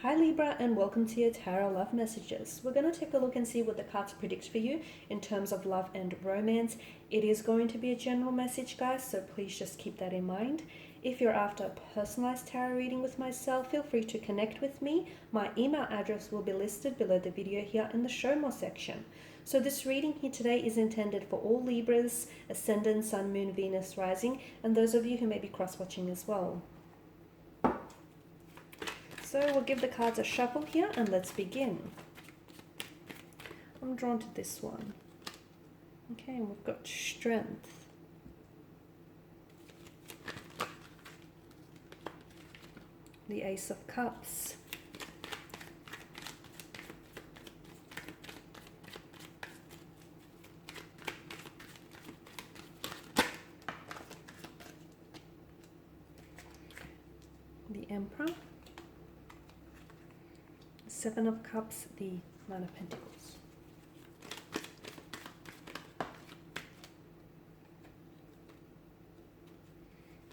Hi Libra, and welcome to your Tarot Love Messages. We're going to take a look and see what the cards predict for you in terms of love and romance. It is going to be a general message, guys, so please just keep that in mind. If you're after a personalized tarot reading with myself, feel free to connect with me. My email address will be listed below the video here in the Show More section. So this reading here today is intended for all Libras, Ascendant, Sun, Moon, Venus, Rising, and those of you who may be cross-watching as well. So we'll give the cards a shuffle here and let's begin. I'm drawn to this one. Okay, and we've got Strength. The Ace of Cups. The Emperor. Seven of Cups, the Nine of Pentacles.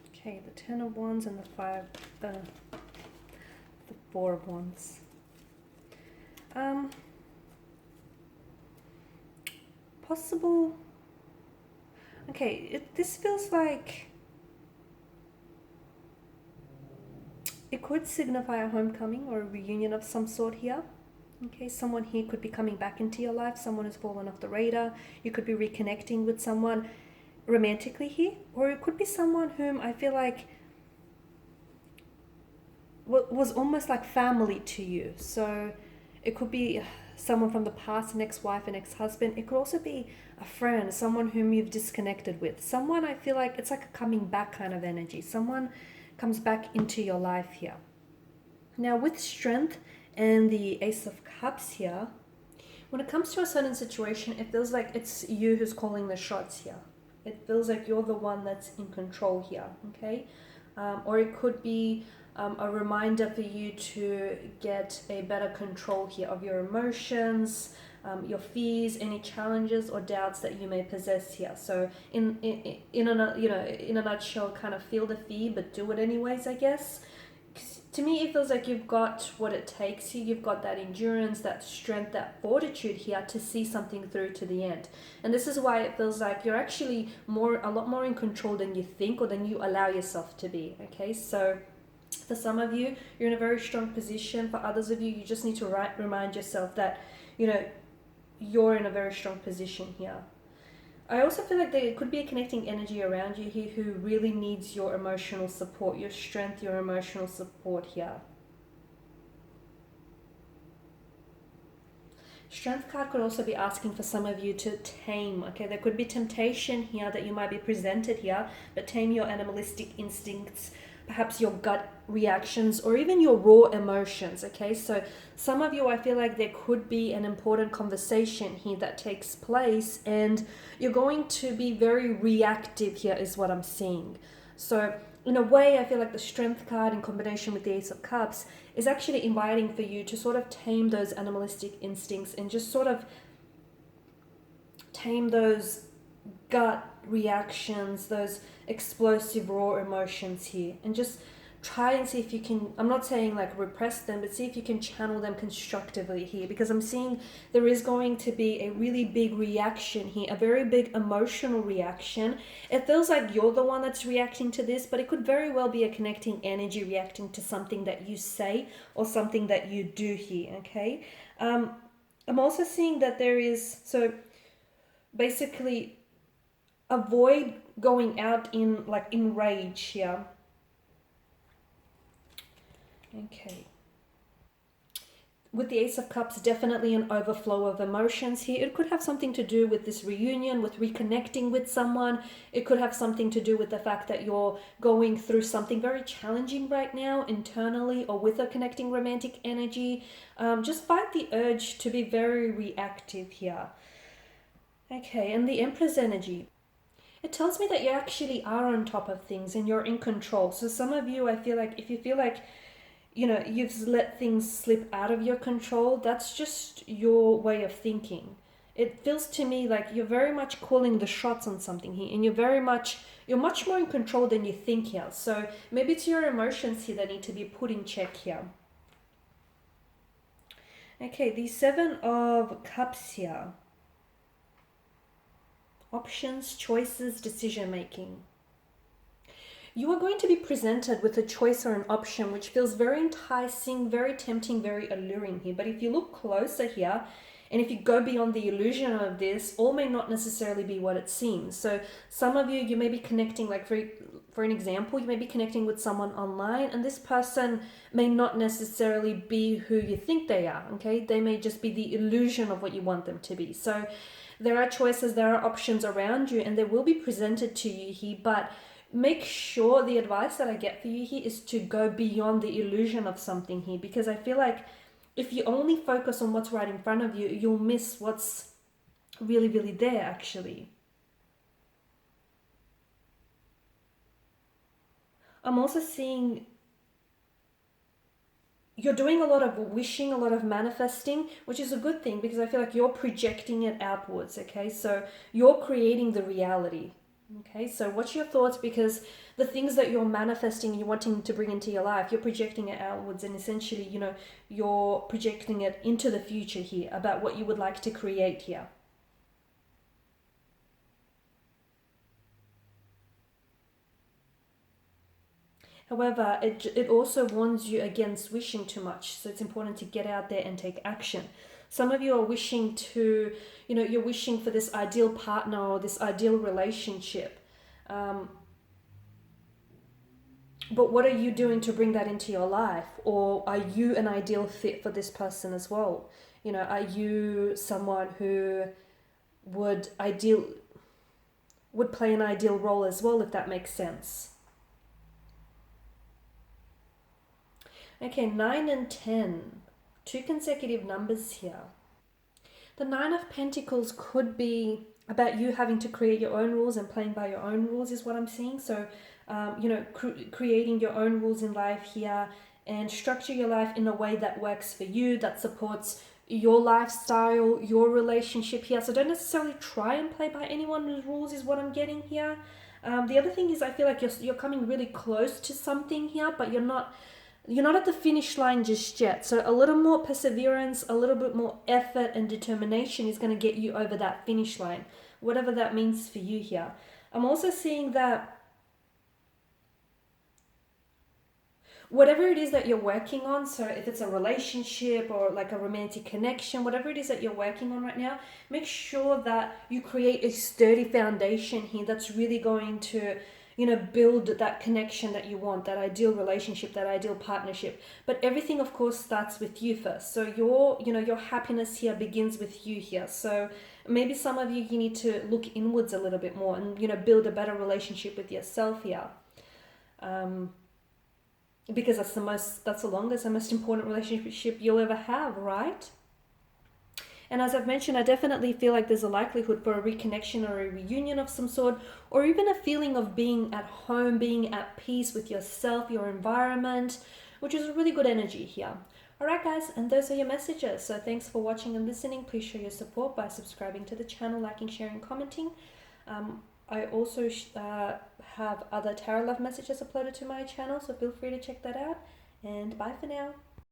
Okay, the Ten of Wands and the Four of Wands. Possible. Okay, this feels like it could signify a homecoming or a reunion of some sort here. Okay, someone here could be coming back into your life, someone who's fallen off the radar. You could be reconnecting with someone romantically here, or it could be someone whom I feel like was almost like family to you. So it could be someone from the past, an ex-wife, an ex-husband. It could also be a friend, someone whom you've disconnected with. Someone I feel like it's like a coming back kind of energy. Someone comes back into your life here. Now with Strength and the Ace of Cups here, when it comes to a certain situation, it feels like it's you who's calling the shots here. It feels like you're the one that's in control here, okay? Or it could be a reminder for you to get a better control here of your emotions, your fears, any challenges or doubts that you may possess here. So in a nutshell, kind of feel the fear but do it anyways, I guess. To me, it feels like you've got what it takes here. You've got that endurance, that strength, that fortitude here to see something through to the end. And this is why it feels like you're actually a lot more in control than you think or than you allow yourself to be. Okay, so for some of you, you're in a very strong position. For others of you, you just need to remind yourself that, you're in a very strong position here. I also feel like there could be a connecting energy around you here who really needs your emotional support, your strength, your emotional support here. Strength card could also be asking for some of you to tame, okay? There could be temptation here that you might be presented here, but tame your animalistic instincts, perhaps your gut reactions, or even your raw emotions, okay? So some of you, I feel like there could be an important conversation here that takes place and you're going to be very reactive here is what I'm seeing. So in a way, I feel like the Strength card in combination with the Ace of Cups is actually inviting for you to sort of tame those animalistic instincts and just sort of tame those gut reactions, those explosive raw emotions here, and just try and see if you can, I'm not saying like repress them, but see if you can channel them constructively here, because I'm seeing there is going to be a really big reaction here, a very big emotional reaction. It feels like you're the one that's reacting to this, but it could very well be a connecting energy reacting to something that you say or something that you do here, okay? I'm also seeing that there is, so basically avoid going out in rage here. Okay. With the Ace of Cups, definitely an overflow of emotions here. It could have something to do with this reunion, with reconnecting with someone. It could have something to do with the fact that you're going through something very challenging right now internally or with a connecting romantic energy. Just fight the urge to be very reactive here. Okay, and the Empress energy. It tells me that you actually are on top of things and you're in control. So some of you, I feel like, if you feel like, you've let things slip out of your control, that's just your way of thinking. It feels to me like you're very much calling the shots on something here, and you're much more in control than you think here. So maybe it's your emotions here that need to be put in check here. Okay, the Seven of Cups here. Options, choices, decision making. You are going to be presented with a choice or an option which feels very enticing, very tempting, very alluring here. But if you look closer here, and if you go beyond the illusion of this, all may not necessarily be what it seems. So some of you may be connecting, like for an example, you may be connecting with someone online, and this person may not necessarily be who you think they are, okay? They may just be the illusion of what you want them to be. So there are choices, there are options around you, and they will be presented to you here, but make sure the advice that I get for you here is to go beyond the illusion of something here, because I feel like if you only focus on what's right in front of you, you'll miss what's really, really there actually. I'm also seeing you're doing a lot of wishing, a lot of manifesting, which is a good thing because I feel like you're projecting it outwards, okay? So you're creating the reality, okay? So what's your thoughts? Because the things that you're manifesting, you're wanting to bring into your life, you're projecting it outwards, and essentially, you're projecting it into the future here about what you would like to create here. However, it also warns you against wishing too much. So it's important to get out there and take action. Some of you are wishing to, you're wishing for this ideal partner or this ideal relationship. But what are you doing to bring that into your life? Or are you an ideal fit for this person as well? Are you someone who would play an ideal role as well, if that makes sense? Okay, 9 and 10. Two consecutive numbers here. The Nine of Pentacles could be about you having to create your own rules and playing by your own rules is what I'm seeing. So, creating your own rules in life here and structure your life in a way that works for you, that supports your lifestyle, your relationship here. So don't necessarily try and play by anyone's rules is what I'm getting here. The other thing is I feel like you're coming really close to something here, but you're not at the finish line just yet. So a little more perseverance, a little bit more effort and determination is going to get you over that finish line, whatever that means for you here. I'm also seeing that whatever it is that you're working on, so if it's a relationship or like a romantic connection, whatever it is that you're working on right now, make sure that you create a sturdy foundation here that's really going to build that connection that you want, that ideal relationship, that ideal partnership. But everything, of course, starts with you first. So your happiness here begins with you here. So maybe some of you need to look inwards a little bit more and build a better relationship with yourself here. Because that's the longest and most important relationship you'll ever have, right? And as I've mentioned, I definitely feel like there's a likelihood for a reconnection or a reunion of some sort, or even a feeling of being at home, being at peace with yourself, your environment, which is a really good energy here. Alright guys, and those are your messages. So thanks for watching and listening. Please show your support by subscribing to the channel, liking, sharing, commenting. I also have other tarot love messages uploaded to my channel, so feel free to check that out. And bye for now.